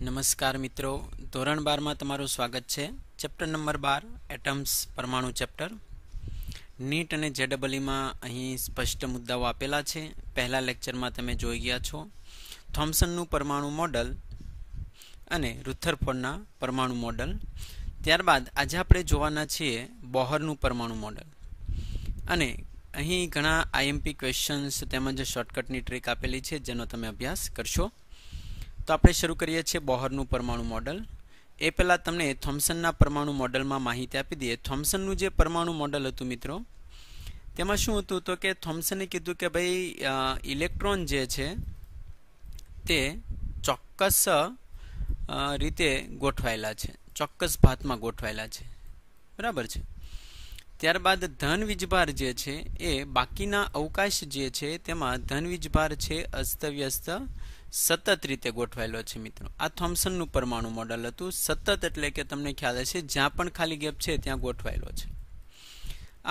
નમસ્કાર મિત્રો, ધોરણ 12 માં તમારું સ્વાગત છે. ચેપ્ટર નંબર 12 એટમ્સ પરમાણુ ચેપ્ટર. નીટ અને જેડબલઈ માં અહીં સ્પષ્ટ મુદ્દાઓ આપેલા છે. પહેલા લેક્ચરમાં તમે જોઈ ગયા છો થોમ્સનનું પરમાણુ મોડલ અને રુથરફોર્ડના પરમાણુ મોડલ. ત્યારબાદ આજે આપણે જોવાના છીએ બોહરનું પરમાણુ મોડલ. અને અહીં ઘણા આઈએમપી ક્વેશ્ચન્સ તેમજ શોર્ટકટની ટ્રીક આપેલી છે જેનો તમે અભ્યાસ કરશો. તો આપણે શરૂ કરીએ છીએ બોહરનું પરમાણુ મોડલ. એ પહેલાં તમને થોમ્સનના પરમાણુ મોડલમાં માહિતી આપી દઈએ. થોમ્સનનું જે પરમાણુ મોડલ હતું મિત્રો, તેમાં શું હતું તો કે થોમ્સને કીધું કે ભાઈ ઇલેક્ટ્રોન જે છે તે ચોક્કસ રીતે ગોઠવાયેલા છે, ચોક્કસ ભાતમાં ગોઠવાયેલા છે, બરાબર છે. ત્યારબાદ ધન વીજભાર જે છે એ બાકીના અવકાશ જે છે તેમાં ધન વીજભાર છે અસ્તવ્યસ્ત સતત રીતે ગોઠવાયેલો છે મિત્રો. આ થોમ્સનનું પરમાણુ મોડલ હતું. સતત એટલે કે તમને ખ્યાલ હશે જ્યાં પણ ખાલી ગેપ છે ત્યાં ગોઠવાયેલો છે.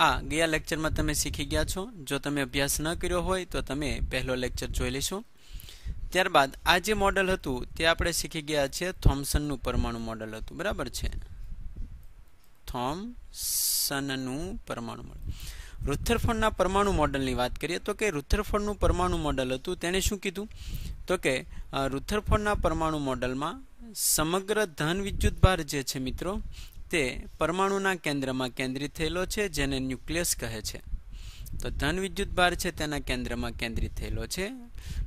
આ ગયા લેક્ચરમાં તમે શીખી ગયા છો. જો તમે અભ્યાસ ન કર્યો હોય તો તમે પહેલો લેક્ચર જોઈ લેશો. ત્યારબાદ આ જે મોડલ હતું તે આપણે શીખી ગયા છે થોમ્સનનું પરમાણુ મોડલ હતું, બરાબર છે. થોમ્સનનું પરમાણુ મોડલ. રુથરફોર્ડના પરમાણુ મોડલની વાત કરીએ તો કે રુથરફોર્ડનું પરમાણુ મોડલ હતું તેને શું કીધું તો કે રુથરફોર્ડના પરમાણુ મોડલમાં સમગ્ર ધન વિદ્યુતભાર જે છે મિત્રો તે પરમાણુના કેન્દ્રમાં કેન્દ્રિત થયેલો છે, જેને ન્યુક્લિયસ કહે છે. તો ધન વિદ્યુતભાર છે તેના કેન્દ્રમાં કેન્દ્રિત થયેલો છે,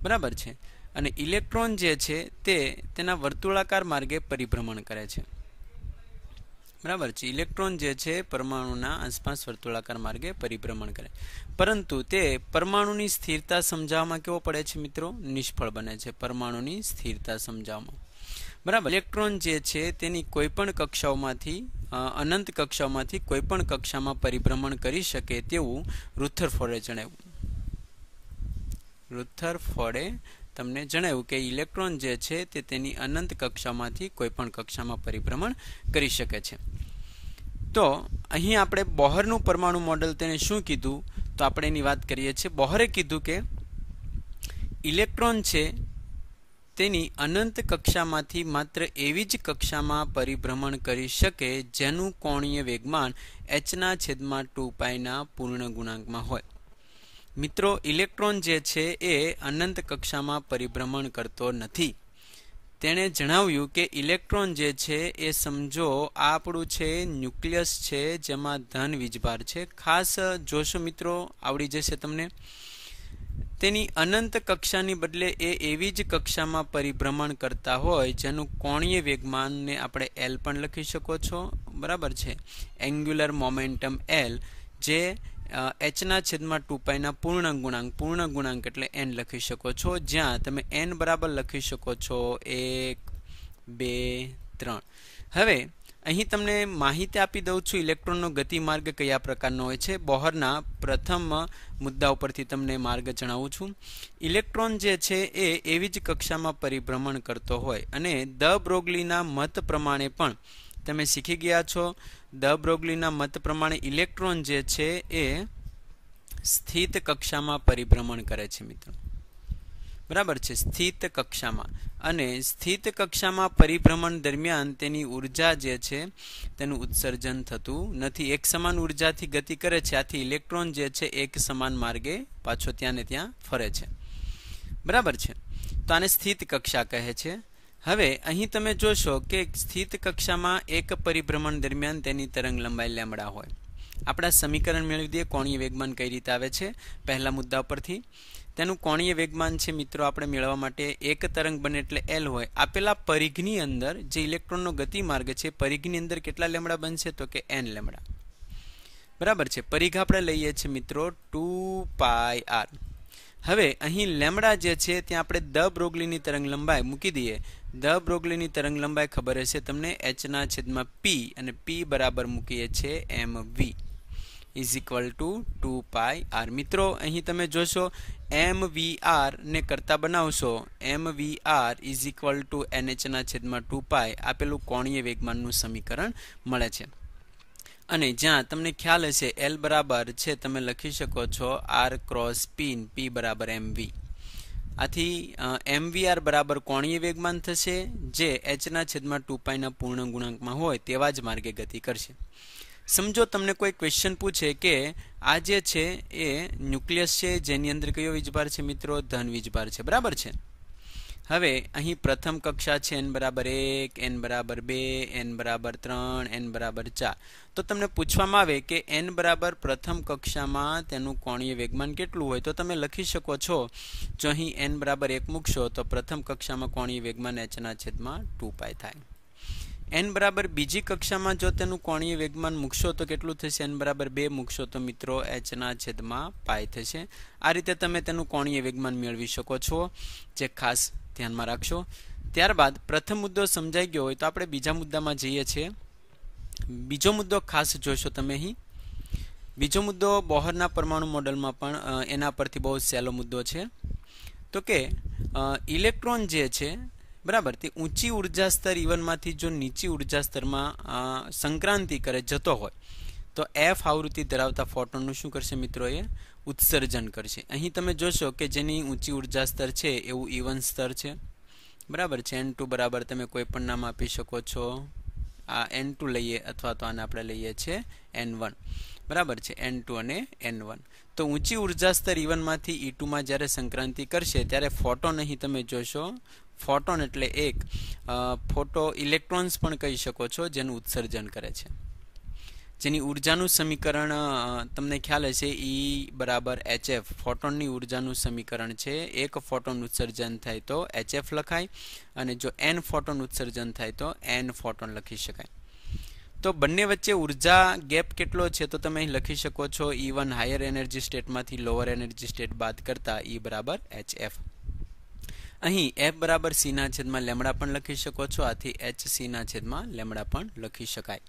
બરાબર છે. અને ઇલેક્ટ્રોન જે છે તે તેના વર્તુળાકાર માર્ગે પરિભ્રમણ કરે છે, બરાબર છે. ઇલેક્ટ્રોન જે છે પરમાણુના આસપાસ વર્તુળાકાર માર્ગે પરિભ્રમણ કરે, પરંતુ તે પરમાણુની સ્થિરતા સમજાવવામાં કેવો પડે છે મિત્રો? નિષ્ફળ બને છે પરમાણુની સ્થિરતા સમજાવવામાં, બરાબર. ઇલેક્ટ્રોન જે છે તેની કોઈપણ કક્ષાઓમાંથી અનંત કક્ષાઓમાંથી કોઈપણ કક્ષામાં પરિભ્રમણ કરી શકે તેવું રુથરફોર્ડે જણાવ્યું. રુથરફોર્ડે તમને જણાવ્યું કે ઇલેક્ટ્રોન જે છે તે તેની અનંત કક્ષામાંથી કોઈપણ કક્ષામાં પરિભ્રમણ કરી શકે છે. તો અહીં આપણે બોહરનું પરમાણુ મોડલ તેને શું કીધું તો આપણે એની વાત કરીએ છીએ. બોહરે કીધું કે ઇલેક્ટ્રોન છે તેની અનંત કક્ષામાંથી માત્ર એવી જ કક્ષામાં પરિભ્રમણ કરી શકે જેનું કોણીય વેગમાન h/2π ના પૂર્ણ ગુણાંકમાં હોય. મિત્રો, ઇલેક્ટ્રોન જે છે એ અનંત કક્ષામાં પરિભ્રમણ કરતો નથી. તેણે જણાવ્યું કે ઇલેક્ટ્રોન જે છે એ સમજો આપણું છે ન્યુક્લિયસ છે જેમાં ધન વીજભાર છે. ખાસ જોશો મિત્રો, આવડી જશે તમને. તેની અનંત કક્ષાની બદલે એ એવી જ કક્ષામાં પરિભ્રમણ કરતા હોય જેનું કોણીય વેગમાનને આપણે L પણ લખી શકો છો, બરાબર છે. એંગ્યુલર મોમેન્ટમ L જે h/2π ના પૂર્ણ ગુણાંક એટલે n લખી શકો છો, જ્યાં તમે n બરાબર લખી શકો છો 1, 2, 3. હવે અહીં તમને માહિતી આપી દઉં છું ઇલેક્ટ્રોનનો ગતિમાર્ગ કયા પ્રકારનો હોય છે. બોહરના પ્રથમ મુદ્દા ઉપરથી તમને માર્ગ જણાવું છું. ઇલેક્ટ્રોન જે છે એ એવી જ કક્ષામાં પરિભ્રમણ કરતો હોય અને દ બ્રોગલીના મત પ્રમાણે પણ તમે શીખી ગયા છો. દ બ્રોગલીના મત પ્રમાણે ઇલેક્ટ્રોન જે છે એ સ્થિત કક્ષામાં પરિભ્રમણ કરે છે મિત્રો, બરાબર છે. સ્થિત કક્ષામાં. અને સ્થિત કક્ષામાં પરિભ્રમણ દરમિયાન તેની ઉર્જા જે છે તેનું ઉત્સર્જન થતું નથી. એક સમાન ઉર્જાથી ગતિ કરે છે, આથી ઇલેક્ટ્રોન જે છે એક સમાન માર્ગે પાછો ત્યાં ને ત્યાં ફરે છે, બરાબર છે. તો આને સ્થિત કક્ષા કહે છે. હવે અહીં તમે જોશો કે સ્થિત કક્ષામાં એક પરિભ્રમણ દરમિયાન તેની તરંગ લંબાઈ લેમ્બડા હોય. આપણા સમીકરણ મેળવી દઈએ કોણીય વેગમાન કઈ રીતે આવે છે. પહેલા મુદ્દા પરથી તેનું કોણીય વેગમાન છે મિત્રો આપણે મેળવવા માટે એક તરંગ બને એટલે L હોય. આપેલા પરિઘની અંદર જે ઇલેક્ટ્રોનનો ગતિમાર્ગ છે પરિઘની અંદર કેટલા લેમ્બડા બનશે તો કે n લેમ્બડા, બરાબર છે. પરિઘ આપણે લઈએ છીએ મિત્રો 2πr. હવે અહીં લેમ્બડા જે છે ત્યાં આપણે દ બ્રોગલીની તરંગ લંબાઈ મૂકી દઈએ. દ બ્રોગલીની તરંગ લંબાઈ ખબર હશે તમને h/p અને p બરાબર મૂકીએ છીએ mv = 2πr. મિત્રો અહીં તમે જોશો mvr ને કરતા બનાવશો mvr = nh/2π આપેલું કોણીય વેગમાનનું સમીકરણ મળે છે. અને જ્યાં તમને ખ્યાલ હશે L બરાબર છે તમે લખી શકો છો r × p, p = mv. આથી mvr બરાબર કોણીય વેગમાન થશે જે h/2π ના પૂર્ણ ગુણાંકમાં હોય તેવા જ માર્ગે ગતિ કરશે. સમજો તમને કોઈ ક્વેશ્ચન પૂછે કે આ જે છે એ ન્યુક્લિયસ છે જેની અંદર કયો વીજભાર છે મિત્રો? ધન વીજભાર છે. બરાબર છે. હવે અહીં પ્રથમ કક્ષા છે n બરાબર 1, n બરાબર 2, n બરાબર 3, n બરાબર 4. તો તમને પૂછવામાં આવે કે n બરાબર પ્રથમ કક્ષામાં તેનું કોણીય વેગમાન કેટલું હોય તો તમે લખી શકો છો. જો અહીં n બરાબર 1 મૂકશો તો પ્રથમ કક્ષામાં કોણીય વેગમાન h/2π થાય. n બરાબર બીજી કક્ષામાં જો તેનું કોણીય વેગમાન મૂકશો તો કેટલું થશે? n બરાબર 2 મૂકશો તો મિત્રો h/π થશે. આ રીતે તમે તેનું કોણીય વેગમાન મેળવી શકો છો, જે ખાસ ધ્યાનમાં રાખશો. ત્યારબાદ પ્રથમ મુદ્દો સમજાઈ ગયો હોય તો આપણે બીજા મુદ્દામાં જઈએ છીએ. બીજો મુદ્દો ખાસ જોશો તમે અહીં. બીજો મુદ્દો બોહરના પરમાણુ મોડેલમાં પણ એના પરથી બહુ સહેલો મુદ્દો છે. તો કે ઇલેક્ટ્રોન જે છે બરાબર તે ઊંચી ઉર્જા સ્તર E1માંથી જો નીચી ઉર્જા સ્તરમાં સંક્રાંતિ કરે જતો હોય તો f આવૃત્તિ ધરાવતા ફોટોનનું શું કરશે મિત્રો? એ ઉત્સર્જન કરશે. અહીં તમે જોશો કે જેની ઊંચી ઉર્જા સ્તર છે એવું E1 સ્તર છે. બરાબર છે. n2 બરાબર તમે કોઈ પણ નામ આપી શકો છો. આ n2 લઈએ અથવા તો આને આપણે લઈએ છીએ n1. બરાબર છે. n2 અને n1. તો ઊંચી ઉર્જા સ્તર E1માંથી E2માં જ્યારે સંક્રાંતિ કરશે ત્યારે ફોટોન અહીં તમે જોશો. ફોટોન એટલે એક ફોટો ઇલેક્ટ્રોન્સ પણ કહી શકો છો જેનું ઉત્સર્જન કરે છે, જેની ઉર્જાનું સમીકરણ તમને ખ્યાલ હશે E બરાબર hf. ફોટોનની ઉર્જાનું સમીકરણ છે. એક ફોટોન ઉત્સર્જન થાય તો hf લખાય અને જો n ફોટોન ઉત્સર્જન થાય તો n ફોટોન લખી શકાય. તો બંને વચ્ચે ઉર્જા ગેપ કેટલો છે તો તમે અહીં લખી શકો છો E1 હાયર એનર્જી સ્ટેટમાંથી લોઅર એનર્જી સ્ટેટ બાદ કરતા E બરાબર hf. અહીં f બરાબર c/લેમ્બડા પણ લખી શકો છો. આથી hc/લેમ્બડા પણ લખી શકાય.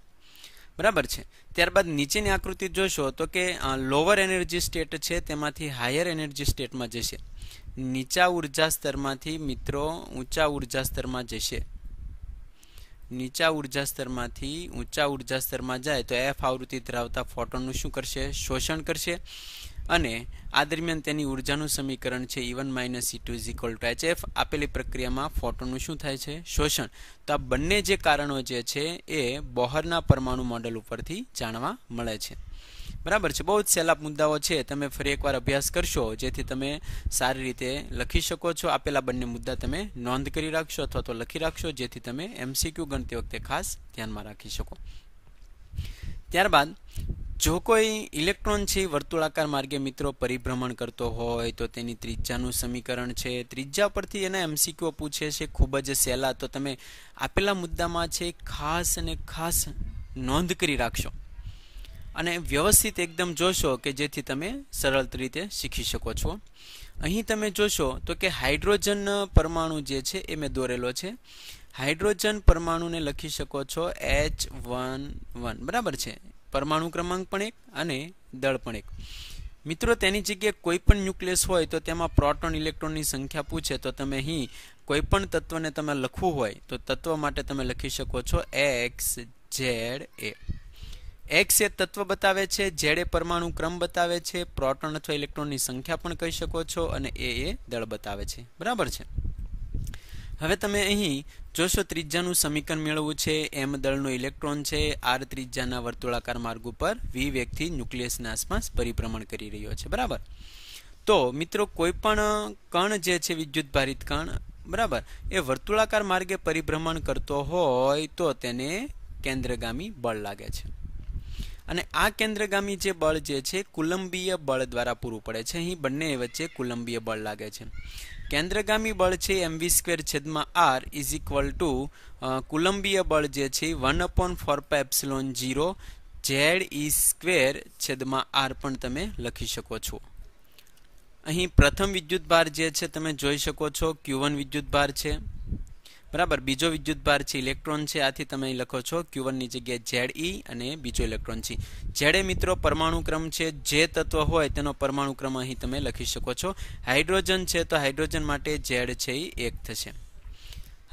બરાબર છે. ત્યારબાદ નીચેની આકૃતિ જોશો તો કે લોઅર એનર્જી સ્ટેટ છે તેમાંથી હાયર એનર્જી સ્ટેટમાં જશે. નીચા ઉર્જા સ્તરમાંથી મિત્રો ઊંચા ઉર્જા સ્તરમાં જશે. નીચા ઉર્જા સ્તરમાંથી ઊંચા ઉર્જા સ્તરમાં જાય તો f આવૃત્તિ ધરાવતા ફોટોનનું શું કરશે? શોષણ કરશે. અને આ દરમિયાન તેની ઉર્જાનું સમીકરણ છે E1 - E2 hf. આપેલી પ્રક્રિયામાં ફોટોનનું શું થાય છે? શોષણ. તો આ બંને જે કારણો જે છે એ બોહરના પરમાણુ મોડેલ ઉપરથી જાણવા મળે છે. બરાબર છે. બહુ જ સહેલા મુદ્દાઓ છે. તમે ફરી એકવાર અભ્યાસ કરશો જેથી તમે સારી રીતે લખી શકો છો. આપેલા બંને મુદ્દા તમે નોંધ કરી રાખશો અથવા તો લખી રાખશો જેથી તમે MCQ ગણતી વખતે ખાસ ધ્યાનમાં રાખી શકો. ત્યારબાદ જો કોઈ ઇલેક્ટ્રોન છે વર્તુળાકાર માર્ગે મિત્રો પરિભ્રમણ કરતો હોય તો તેની ત્રિજ્યાનું સમીકરણ છે. ત્રિજ્યા પરથી એના MCQ પૂછે છે ખૂબ જ સહેલા. તો તમે આપેલા મુદ્દામાં છે ખાસ અને ખાસ નોંધ કરી રાખશો અને વ્યવસ્થિત એકદમ જોશો કે જેથી તમે સરળ રીતે શીખી શકો છો. અહીં તમે જોશો તો કે હાઇડ્રોજન પરમાણુ જે છે એ મેં દોરેલો છે. હાઇડ્રોજન પરમાણુને લખી શકો છો H11. બરાબર છે. પરમાણુ ક્રમાંક પણ 1 અને દળ પણ 1. મિત્રો તેની જગ્યાએ કોઈ પણ ન્યુક્લિયસ હોય તો તેમાં પ્રોટોન ઇલેક્ટ્રોનની સંખ્યા પૂછે તો તમે અહીં કોઈ પણ તત્વને તમે લખવું હોય તો તત્વ માટે તમે લખી શકો છો XZA. X એ તત્વ બતાવે છે, Z એ પરમાણુ ક્રમ બતાવે છે, પ્રોટોન અથવા ઇલેક્ટ્રોનની સંખ્યા પણ કહી શકો છો અને A એ દળ બતાવે છે. બરાબર છે. હવે તમે અહીં જોશો ત્રિજ્યાનું સમીકરણ મેળવવું છે. M દળનો ઇલેક્ટ્રોન છે. R ત્રિજ્યાના વર્તુળાકાર માર્ગ ઉપર V વેગથી ન્યુક્લિયસની આસપાસ પરિભ્રમણ કરી રહ્યો છે. બરાબર. તો મિત્રો કોઈ પણ કણ જે છે વિદ્યુતભારિત કણ બરાબર એ વર્તુળાકાર માર્ગે પરિભ્રમણ કરતો હોય તો તેને કેન્દ્રગામી બળ લાગે છે. અને આ કેન્દ્રગામી જે બળ જે છે કુલંબીય બળ દ્વારા પૂરું પડે છે. અહીં બંને વચ્ચે કુલંબીય બળ લાગે છે. કેન્દ્રગામી બળ છે mv²/r = કુલંબીય બળ જે છે 1/4πε0 Ze²/r પણ તમે લખી શકો છો. અહીં પ્રથમ વિદ્યુતભાર જે છે તમે જોઈ શકો છો Q1 વિદ્યુતભાર છે. બરાબર. બીજો વિદ્યુતભાર છે ઇલેક્ટ્રોન છે. આથી તમે અહીં લખો છો Q1 ની જગ્યાએ Ze અને બીજો ઇલેક્ટ્રોન છે. Ze મિત્રો પરમાણુ ક્રમ છે. જે તત્વ હોય તેનો પરમાણુ ક્રમ અહીં તમે લખી શકો છો. હાઇડ્રોજન છે તો હાઇડ્રોજન માટે Z છે એ 1 થશે.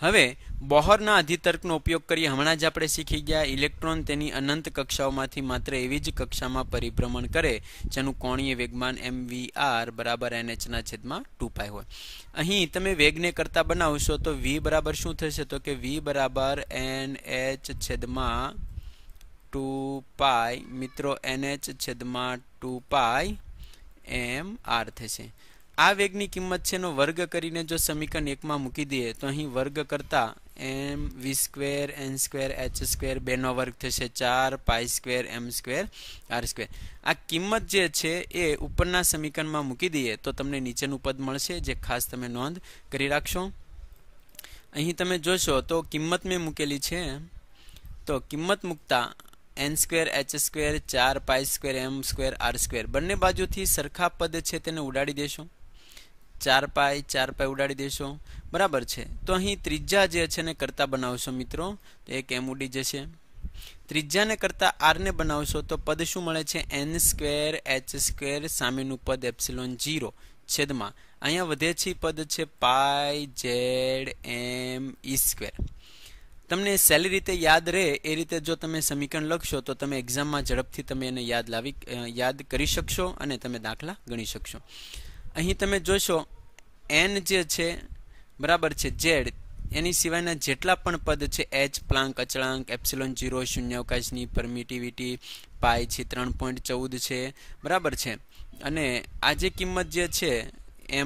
હવે બોહરના અધિતર્કનો ઉપયોગ કરી હમણાં જ આપણે શીખી ગયા ઇલેક્ટ્રોન તેની અનંત કક્ષાઓમાંથી માત્ર એવી જ કક્ષામાં પરિભ્રમણ કરે જેનું કોણીય વેગમાન mvr બરાબર nh/2 પાય હોય. અહીં તમે વેગને કરતા બનાવશો તો v બરાબર શું થશે તો કે v બરાબર nh/2 પાય મિત્રો nh/2 પાય mr થશે. આ વેગની કિંમત છે નો વર્ગ કરીને જો સમીકરણ 1 માં મૂકી દઈએ તો અહીં વર્ગ કરતા mv² n² h² બેનો વર્ગ થશે 4 π² m² r². આ કિંમત જે છે એ ઉપરના સમીકરણમાં મૂકી દઈએ તો તમને નીચેનું પદ મળશે જે ખાસ તમે નોંધ કરી રાખશો. અહીં તમે જોશો તો કિંમત મેં મૂકેલી છે તો કિંમત મૂકતા n² h² 4 π² m² r² બંને બાજુથી સરખા પદ છે તેને ઉડાડી દેશો. 4 π ઉડાડી દેશો બરાબર છે. તો અહીં ત્રિજ્યા જે છે ને કરતા બનાવશો મિત્રો તો એક m ઉડી જશે. ત્રિજ્યાને કરતા r ને બનાવશો તો પદ શું મળે છે n² h² સામેનું પદ ε0 છેદમાં અહીંયા વધે છે પદ છે π z m e². તમને સહેલી રીતે યાદ રહે એ રીતે જો તમે સમીકરણ લખશો તો તમે એક્ઝામમાં ઝડપથી તમે એને યાદ કરી શકશો અને તમે દાખલા ગણી શકશો. અહીં તમે જોશો n જે છે બરાબર છે z એની સિવાયના જેટલા પણ પદ છે h પ્લાન્ક અચળાંક ε0 શૂન્યાવકાશની પરમિટિવિટી પાઈ છે 3.14 છે બરાબર છે અને આ જે કિંમત જે છે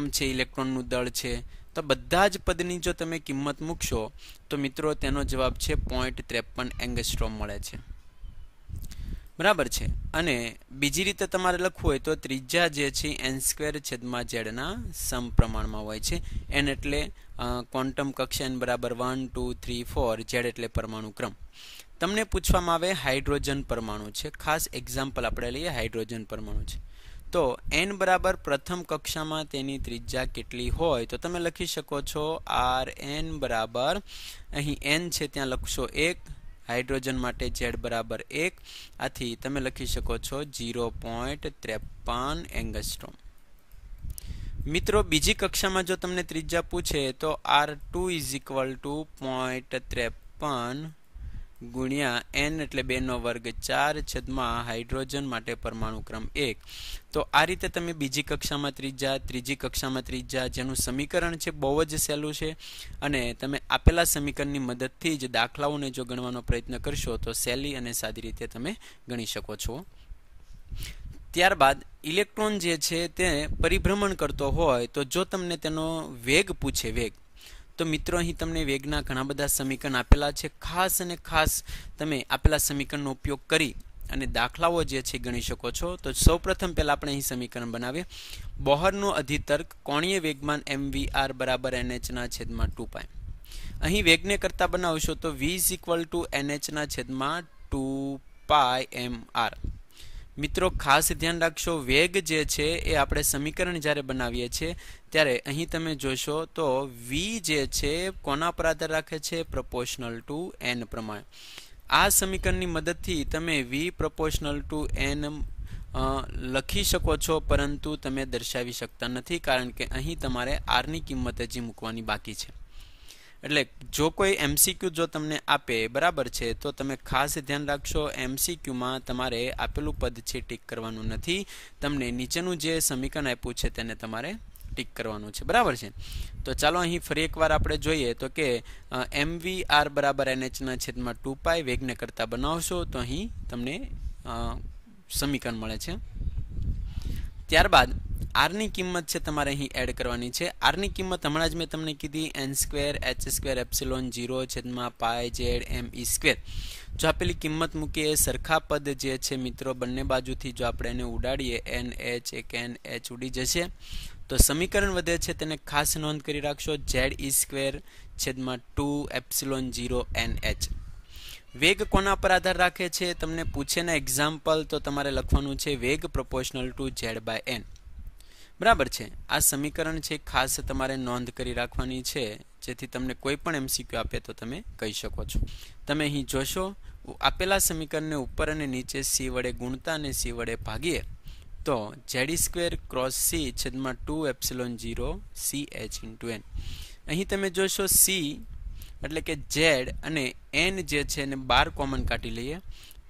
m છે ઇલેક્ટ્રોનનું દળ છે તો બધા જ પદની જો તમે કિંમત મૂકશો તો મિત્રો તેનો જવાબ છે 0.53 એંગસ્ટ્રોમ મળે છે બરાબર છે. અને બીજી રીતે તમારે લખવું હોય તો ત્રિજ્યા જે છે n²/z ના સમપ્રમાણમાં હોય છે. n એટલે ક્વોન્ટમ કક્ષા n બરાબર 1 2 3 4 z એટલે પરમાણુ ક્રમ. તમને પૂછવામાં આવે હાઇડ્રોજન પરમાણુ છે ખાસ એક્ઝામ્પલ આપણે લઈએ હાઇડ્રોજન પરમાણુ છે તો n બરાબર પ્રથમ કક્ષામાં તેની ત્રિજ્યા કેટલી હોય તો તમે લખી શકો છો rn બરાબર અહીં n છે ત્યાં લખશો 1 હાઇડ્રોજન માટે z બરાબર 1 આથી તમે લખી શકો છો 0.53 એંગસ્ટ્રોમ. મિત્રો બીજી કક્ષામાં જો તમને ત્રિજ્યા પૂછે તો r2 = 0.53 ગુણ્યા n એટલે 2 નો વર્ગ 4 છેદમાં હાઇડ્રોજન માટે પરમાણુ ક્રમ 1. તો આ રીતે તમે બીજી કક્ષામાં ત્રિજ્યા ત્રીજી કક્ષામાં ત્રિજ્યા જેનું સમીકરણ છે બહુ જ સહેલું છે અને તમે આપેલા સમીકરણની મદદથી જ દાખલાઓને જો ગણવાનો પ્રયત્ન કરશો તો સહેલી અને સાદી રીતે તમે ગણી શકો છો. ત્યારબાદ ઇલેક્ટ્રોન જે છે તે પરિભ્રમણ કરતો હોય તો જો તમને તેનો વેગ પૂછે વેગ તો મિત્રો અહીં તમને વેગના ઘણા બધા સમીકરણ આપેલા છે. ખાસ અને ખાસ તમે આપેલા સમીકરણનો ઉપયોગ કરી અને દાખલાઓ જે છે ગણી શકો છો. તો સૌપ્રથમ પહેલા આપણે અહીં સમીકરણ બનાવીએ. બોહરનો અધિતર્ક કોણીય વેગમાન mvr બરાબર nh/2 પાય. અહીં વેગને કરતા બનાવશો તો v = nh/2 પાય mr. મિત્રો ખાસ ધ્યાન રાખશો વેગ જે છે એ આપણે સમીકરણ જ્યારે બનાવીએ છીએ ત્યારે અહીં તમે જોશો તો v જે છે કોના પર આધાર રાખે છે proportional to n પ્રમાણે. આ સમીકરણની મદદથી તમે v proportional to n લખી શકો છો પરંતુ તમે દર્શાવી શકતા નથી કારણ કે અહીં તમારે r ની કિંમત હજી મૂકવાની બાકી છે. એટલે જો કોઈ MCQ જો તમને આપે બરાબર છે તો તમે ખાસ ધ્યાન રાખશો MCQ માં તમારે આપેલું પદ છે ટીક કરવાનું નથી. તમને નીચેનું જે સમીકરણ આપ્યું છે તેને તમારે ટીક કરવાનું છે બરાબર છે. તો ચાલો અહીં ફરી એકવાર આપણે જોઈએ તો કે mvr બરાબર nh/2 પાય વેગને કરતા બનાવશો તો અહીં તમને સમીકરણ મળે છે. ત્યારબાદ r ની કિંમત છે તમારે અહીં એડ કરવાની છે. r ની કિંમત હમણાં જ મેં તમને કીધી n² h² ε0 છેદમાં π z m e². જો આપેલી કિંમત મૂકીએ સરખા પદ જે છે મિત્રો બંને બાજુથી જો આપણે એને ઉડાડીએ n h એક n h ઉડી જશે તો સમીકરણ વધે છે તેને ખાસ નોંધ કરી રાખશો z² છેદમાં 2 ε0 nh. વેગ કોના પર આધાર રાખે છે તમને પૂછે ને એક્ઝામ્પલ તો તમારે લખવાનું છે વેગ proportional to z/n. બરાબર છે. આ સમીકરણ છે ખાસ તમારે નોંધ કરી રાખવાની છે જેથી તમને કોઈ પણ MCQ આપે તો તમે કહી શકો છો. તમે અહીં જોશો આપેલા સમીકરણને ઉપર અને નીચે c વડે ગુણતા અને c વડે ભાગીએ તો z² × c છેદમાં 2 ε0 ch × n. અહીં તમે જોશો c એટલે કે ઝેડ અને એન જે છે એને 12 કોમન કાઢી લઈએ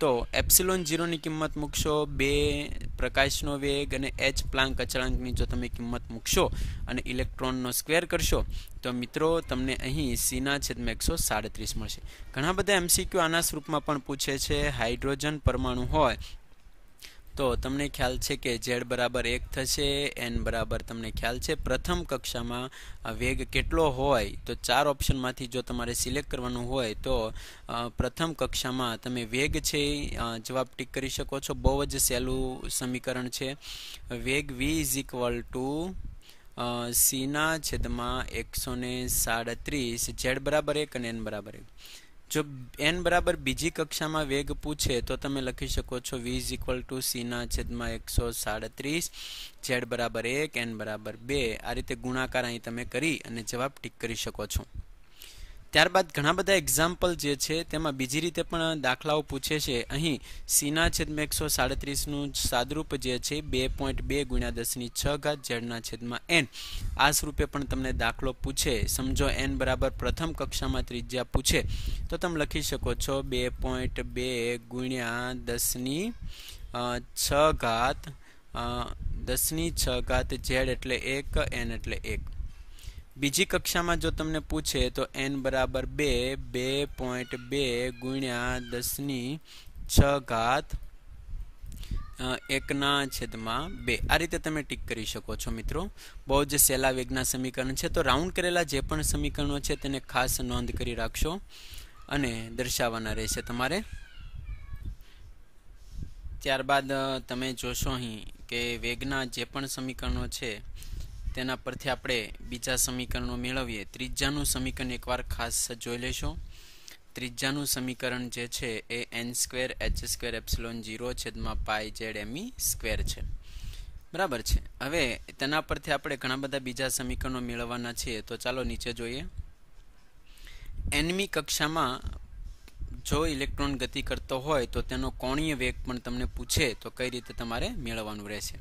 તો એપ્સિલોન 0 ની કિંમત મૂકશો 2 પ્રકાશનો વેગ અને h પ્લાન્ક અચળાંકની જો તમે કિંમત મૂકશો અને ઇલેક્ટ્રોનનો સ્ક્વેર કરશો તો મિત્રો તમને અહીં c ના છેદમાં 137 મળશે. ઘણા બધા MCQ આના સ્વરૂપમાં પણ પૂછે છે. હાઇડ્રોજન પરમાણુ હોય તો તમને ખ્યાલ છે કે z બરાબર 1 થશે, n બરાબર તમને ખ્યાલ છે પ્રથમ કક્ષામાં વેગ કેટલો હોય તો 4 ઓપ્શનમાંથી જો તમારે સિલેક્ટ કરવાનું હોય તો પ્રથમ કક્ષામાં તમે વેગ છે જવાબ ટીક કરી શકો છો. બહુ જ સહેલું સમીકરણ છે. વેગ v c ના છેદમાં 137 z બરાબર 1 અને n બરાબર 1. જો n બરાબર બીજી કક્ષામાં વેગ પૂછે તો તમે લખી શકો છો v c ના છેદમાં 137 z બરાબર 1 n બરાબર 2. આ રીતે ગુણાકાર અહીં તમે કરી અને જવાબ ટીક કરી શકો છો. ત્યારબાદ ઘણા બધા એક્ઝામ્પલ જે છે તેમાં બીજી રીતે પણ દાખલાઓ પૂછે છે. અહીં c ના છેદમાં 137 નું સાદરૂપ જે છે 2.2 × 10⁶ z ના છેદમાં n. આ સ્વરૂપે પણ તમને દાખલો પૂછે. સમજો n બરાબર પ્રથમ કક્ષામાં ત્રિજ્યા પૂછે તો તમે લખી શકો છો 2.2 × 10⁶ z એટલે 1 n એટલે 1. બીજી કક્ષામાં જો તમને પૂછે તો n બરાબર 2 2.2 × 10⁶ 1/2. આ રીતે તમે ટીક કરી શકો છો મિત્રો. બહુ જ સહેલા વેગના સમીકરણ છે. તો રાઉન્ડ કરેલા જે પણ સમીકરણો છે તેને ખાસ નોંધ કરી રાખશો અને દર્શાવવાના રહેશે તમારે. ત્યારબાદ તમે જોશો અહીં કે વેગના જે પણ સમીકરણો છે તેના પરથી આપણે બીજા સમીકરણો મેળવીએ. ત્રીજાનું સમીકરણ એકવાર ખાસ જોઈ લેશો. ત્રીજાનું સમીકરણ જે છે એ n² h² ε0/π/z/me² છે. બરાબર છે. હવે તેના પરથી આપણે ઘણા બધા બીજા સમીકરણો મેળવવાના છીએ. તો ચાલો નીચે જોઈએ. nમી કક્ષામાં જો ઇલેક્ટ્રોન ગતિ કરતો હોય તો તેનો કોણીય વેગ પણ તમને પૂછે તો કઈ રીતે તમારે મેળવવાનું રહેશે.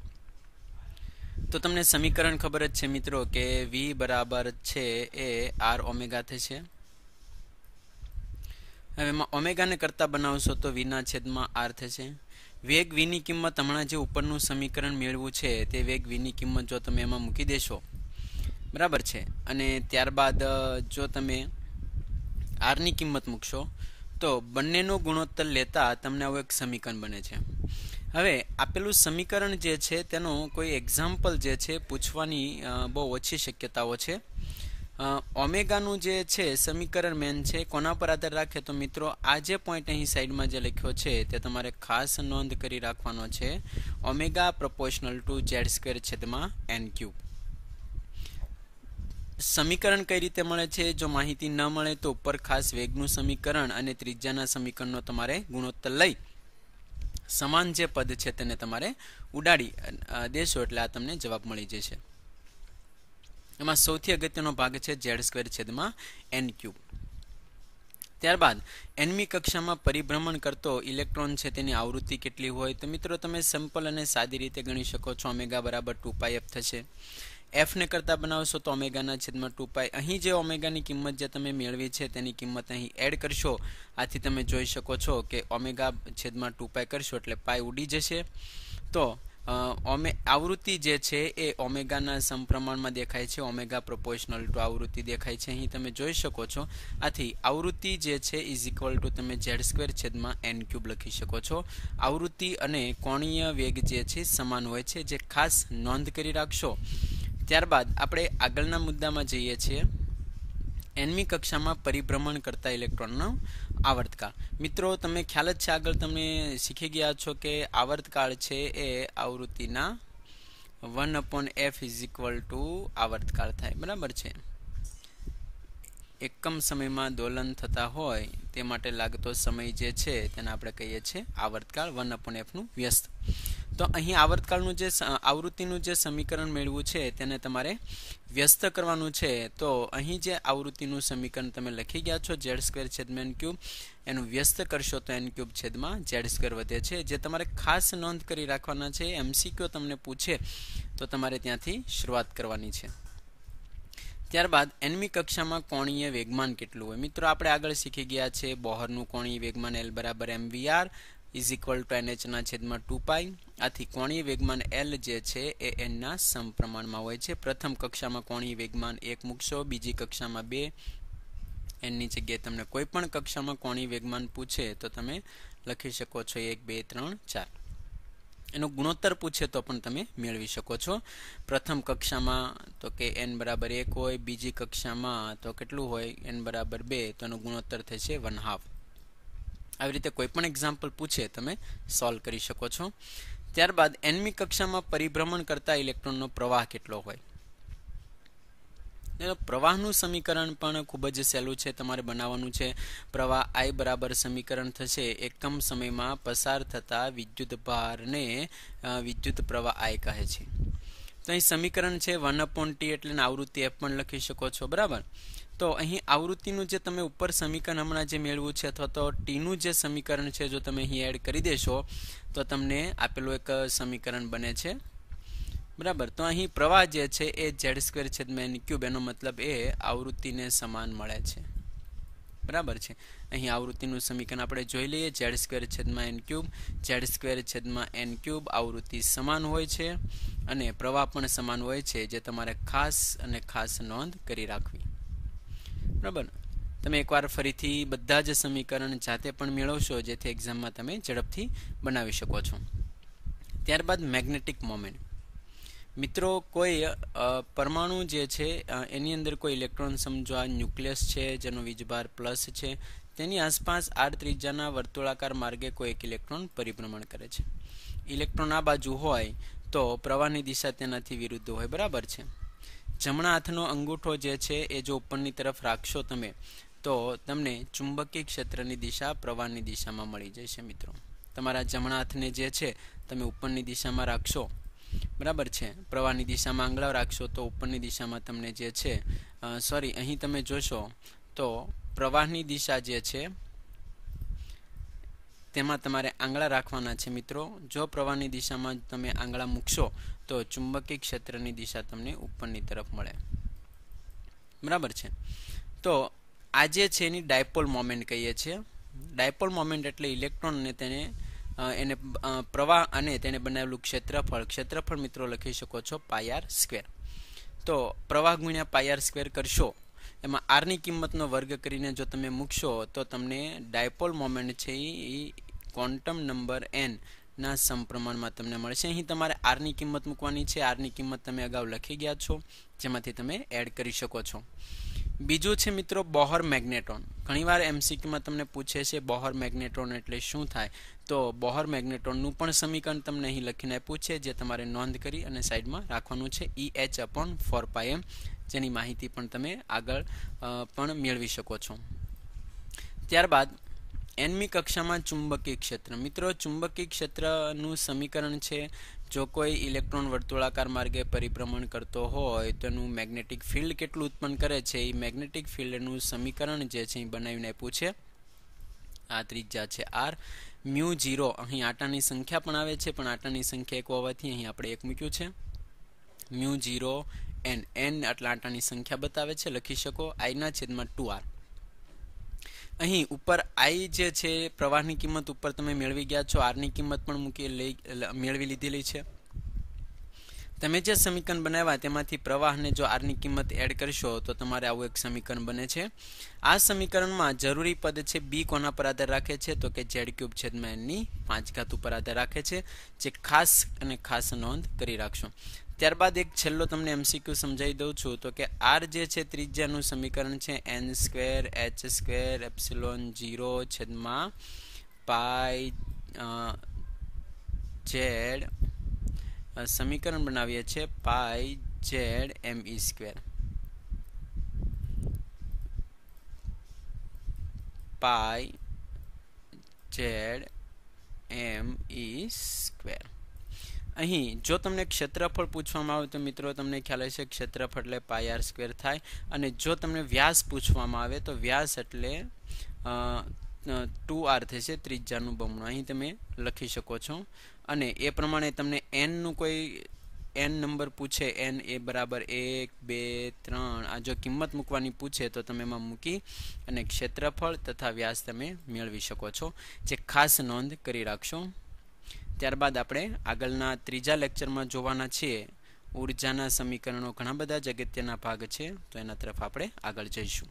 તો તમને સમીકરણ ખબર જ છે મિત્રો કે v બરાબર છે એ r ઓમેગા થશે. હવે એમાં ઓમેગાને કરતા બનાવશો તો v ના છેદમાં r થશે. વેગ v ની કિંમત હમણાં જે ઉપરનું સમીકરણ મેળવું છે તે વેગ v ની કિંમત જો તમે એમાં મૂકી દેશો બરાબર છે અને ત્યારબાદ જો તમે r ની કિંમત મૂકશો તો બંનેનો ગુણોત્તર લેતા તમને આવું એક સમીકરણ બને છે. હવે આપેલું સમીકરણ જે છે તેનો કોઈ એક્ઝામ્પલ જે છે પૂછવાની બહુ ઓછી શક્યતાઓ છે. ઓમેગાનું જે છે સમીકરણ મેન છે કોના પર આધાર રાખે તો મિત્રો આ જે પોઈન્ટ અહીં સાઈડમાં જે લખ્યો છે તે તમારે ખાસ નોંધ કરી રાખવાનો છે. Omega proportional two z²/n³. સમીકરણ કઈ રીતે મળે છે? જો માહિતી ન મળે તો ઉપર ખાસ વેગનું સમીકરણ અને ત્રિજ્યાના સમીકરણનો તમારે ગુણોત્તર લઈ સમાન જે પદ છે તેને તમારે ઉડાડી દેશો એટલે આ તમને જવાબ મળી જશે. એમાં સૌથી અગત્યનો ભાગ છે z²/n³. ત્યારબાદ nમી કક્ષામાં પરિભ્રમણ કરતો ઇલેક્ટ્રોન છે તેની આવૃત્તિ કેટલી હોય તો મિત્રો તમે સિમ્પલ અને સાદી રીતે ગણી શકો છો. ઓમેગા બરાબર 2πf થશે. f ને કરતા બનાવશો તો ઓમેગાના છેદમાં 2π. અહીં જે ઓમેગાની કિંમત જે તમે મેળવી છે તેની કિંમત અહીં એડ કરશો. આથી તમે જોઈ શકો છો કે ઓમેગા છેદમાં 2π કરશો એટલે પાઈ ઉડી જશે. તો આવૃત્તિ જે છે એ ઓમેગાના સમપ્રમાણમાં દેખાય છે. ઓમેગા પ્રોપોર્શનલ ટુ આવૃત્તિ દેખાય છે અહીં તમે જોઈ શકો છો. આથી આવૃત્તિ જે છે = તમે z²/n³ લખી શકો છો. આવૃત્તિ અને કોણીય વેગ જે છે સમાન હોય છે જે ખાસ નોંધ કરી રાખશો. ત્યારબાદ આપણે આગળના મુદ્દામાં જઈએ છીએ. nમી કક્ષામાં પરિભ્રમણ કરતા ઇલેક્ટ્રોનનો આવર્તકાળ. મિત્રો તમે ખ્યાલ જ છે આગળ તમે શીખી ગયા છો કે આવર્તકાળ છે એ આવૃત્તિના 1/f = આવર્તકાળ થાય. બરાબર છે. એકમ સમયમાં દોલન થતા હોય તે માટે લાગતો સમય જે છે તેને આપણે કહીએ છીએ આવર્તકાળ 1/f નું વ્યસ્ત. તો અહીં આવર્તકાળનું જે આવૃત્તિનું જે સમીકરણ મેળવું છે તેને તમારે વ્યસ્ત કરવાનું છે. તો અહીં જે આવૃત્તિનું સમીકરણ તમે લખી ગયા છો z²/n³, એનું વ્યસ્ત કરશો તો n³/z² વધે છે. જે તમારે ખાસ નોંધ કરી રાખવાના છે. MCQ તમને પૂછે તો તમારે ત્યાંથી શરૂઆત કરવાની છે. ત્યારબાદ nમી કક્ષામાં કોણીય વેગમાન કેટલું હોય? મિત્રો આપણે આગળ શીખી ગયા છે બોહરનું કોણીય વેગમાન L બરાબર mvr is equal to nh ના છેદમાં 2π. આથી કોણીય વેગમાન L જે છે એ n ના સમપ્રમાણમાં હોય છે. પ્રથમ કક્ષામાં કોણીય વેગમાન 1 મૂકશો, બીજી કક્ષામાં 2, n ની જગ્યાએ તમને કોઈ પણ કક્ષામાં કોણીય વેગમાન પૂછે તો તમે લખી શકો છો 1 2 3 4. એનો ગુણોત્તર પૂછે તો પણ તમે મેળવી શકો છો. પ્રથમ કક્ષામાં તો કે n બરાબર 1 હોય, બીજી કક્ષામાં તો કેટલું હોય n બરાબર 2, તો એનો ગુણોત્તર થશે 1/2. આવી રીતે કોઈ પણ એક્ઝામ્પલ પૂછે તમે સોલ્વ કરી શકો છો. ત્યારબાદ nમી કક્ષામાં પરિભ્રમણ કરતા ઇલેક્ટ્રોનનો પ્રવાહ કેટલો હોય? પ્રવાહનું સમીકરણ પણ ખૂબ જ સહેલું છે, તમારે બનાવવાનું છે. પ્રવાહ I બરાબર સમીકરણ થશે એકમ સમયમાં પસાર થતા વિદ્યુત ભારને વિદ્યુત પ્રવાહ I કહે છે. તો અહીં સમીકરણ છે 1/T એટલે આવૃત્તિ f પણ લખી શકો છો, બરાબર. તો અહીં આવૃત્તિનું જે તમે ઉપર સમીકરણ હમણાં જે મેળવ્યું છે અથવા તો ટીનું જે સમીકરણ છે જો તમે અહીં એડ કરી દેશો તો તમને આપેલું એક સમીકરણ બને છે, બરાબર. તો અહીં પ્રવાહ જે છે એ z²/n³ એનો મતલબ એ આવૃત્તિને સમાન મળે છે, બરાબર છે. અહીં આવૃત્તિનું સમીકરણ આપણે જોઈ લઈએ. z²/n³, z²/n³ આવૃત્તિ સમાન હોય છે અને પ્રવાહ પણ સમાન હોય છે, જે તમારે ખાસ નોંધ કરી રાખવી, બરાબર. તમે એકવાર ફરીથી બધા જ સમીકરણ જાતે પણ મેળવશો જેથી એક્ઝામમાં તમે ઝડપથી બનાવી શકો છો. ત્યારબાદ મેગ્નેટિક મોમેન્ટ. મિત્રો કોઈ પરમાણુ જે છે એની અંદર કોઈ ઇલેક્ટ્રોન, સમજો આ ન્યુક્લિયસ છે જેનો વીજભાર પ્લસ છે, તેની આસપાસ r ત્રિજ્યાના વર્તુળાકાર માર્ગે કોઈ એક ઇલેક્ટ્રોન પરિભ્રમણ કરે છે. ઇલેક્ટ્રોન આ બાજુ હોય તો પ્રવાહની દિશા તેનાથી વિરુદ્ધ હોય, બરાબર છે. જમણા હાથનો અંગૂઠો જે છે એ જો ઉપરની તરફ રાખશો તમે તો તમને ચુંબકીય ક્ષેત્રની દિશા પ્રવાહની દિશામાં મળી જશે. મિત્રો તમારા જમણા હાથને જે છે તમે ઉપરની દિશામાં રાખશો, બરાબર છે. પ્રવાહની દિશામાં આંગળા રાખશો તો ઉપરની દિશામાં તમને જે છે અહીં તમે જોશો તો પ્રવાહની દિશા જે છે તેમાં તમારે આંગળા રાખવાના છે. મિત્રો જો પ્રવાહની દિશામાં તમે આંગળા મૂકશો તો ચુંબકીય ક્ષેત્રની દિશા તમને ઉપરની તરફ મળે, બરાબર છે. તો આ જે છે એની ડાયપોલ મોમેન્ટ કહીએ છીએ. ડાયપોલ મોમેન્ટ એટલે ઇલેક્ટ્રોન અને એને પ્રવાહ અને તેને બનાવેલું ક્ષેત્રફળ મિત્રો લખી શકો છો πr². તો પ્રવાહ ગુણ્યા πr² કરશો, એમાં r ની કિંમતનો વર્ગ કરીને જો તમે મૂકશો તો તમને ડાયપોલ મોમેન્ટ છે એ ક્વોન્ટમ નંબર n ના સમપ્રમાણમાં તમને મળશે. અહીં તમારે r ની કિંમત મૂકવાની છે. r ની કિંમત તમે અગાઉ લખી ગયા છો, જેમાંથી તમે એડ કરી શકો છો. બીજું છે મિત્રો બોહર મેગ્નેટ્રોન. ઘણીવાર MCQમાં તમને પૂછે છે બોહર મેગ્નેટ્રોન એટલે શું થાય, તો બોહર મેગ્નેટ્રોનનું પણ સમીકરણ તમને અહીં લખીને આપ્યું છે, જે તમારે નોંધ કરી અને સાઈડમાં રાખવાનું છે EH/4πm, જેની માહિતી પણ તમે આગળ પણ મેળવી શકો છો. ત્યારબાદ nમી કક્ષામાં ચુંબકીય ક્ષેત્ર. મિત્રો ચુંબકીય ક્ષેત્રનું સમીકરણ છે જો કોઈ ઇલેક્ટ્રોન વર્તુળાકાર માર્ગે પરિભ્રમણ કરતો હોય તો એનું મેગ્નેટિક ફિલ્ડ કેટલું ઉત્પન્ન કરે છે, એ મેગ્નેટિક ફિલ્ડનું સમીકરણ જે છે એ બનાવીને આપ્યું છે. આ ત્રિજ્યા છે r, μ0 અહીં આટાની સંખ્યા પણ આવે છે, પણ આટાની સંખ્યા 1 હોવાથી અહીં આપણે 1 મૂક્યું છે. μ0 n એટલે આટાની સંખ્યા બતાવે છે, લખી શકો I/2r. અહીં ઉપર I જે છે પ્રવાહની કિંમત ઉપર તમે મેળવી ગયા છો, r ની કિંમત પણ મેળવી લીધેલી છે. તમે જે સમીકરણ બનાવ્યા તેમાંથી પ્રવાહને જો r ની કિંમત એડ કરશો તો તમારે આવું એક સમીકરણ બને છે. આ સમીકરણમાં જરૂરી પદ છે b કોના પર આધાર રાખે છે, તો કે z³/n⁵ ઉપર આધાર રાખે છે, જે ખાસ નોંધ કરી રાખશો. ત્યારબાદ એક છેલ્લો તમને MCQ સમજાવી દઉં છું, તો કે r જે છે ત્રિજ્યાનું સમીકરણ છે n²h²ε0/πz સમીકરણ બનાવીએ છીએ πzme². πzme². અહીં જો તમને ક્ષેત્રફળ પૂછવામાં આવે તો મિત્રો તમને ખ્યાલ હશે ક્ષેત્રફળ એટલે πr² થાય, અને જો તમને વ્યાસ પૂછવામાં આવે તો વ્યાસ એટલે 2r થશે, ત્રિજ્યાનું બમણું. અહીં તમે લખી શકો છો. અને એ પ્રમાણે તમને n નું કોઈ n નંબર પૂછે n એ બરાબર 1 2 3 આ જો કિંમત મૂકવાની પૂછે તો તમે એમાં મૂકી અને ક્ષેત્રફળ તથા વ્યાસ તમે મેળવી શકો છો, જે ખાસ નોંધ કરી રાખશો. ત્યારબાદ આપણે આગળના ત્રીજા લેક્ચરમાં જોવાના છીએ ઉર્જાના સમીકરણો. ઘણા બધા જ અગત્યના ભાગ છે, તો એના તરફ આપણે આગળ જઈશું.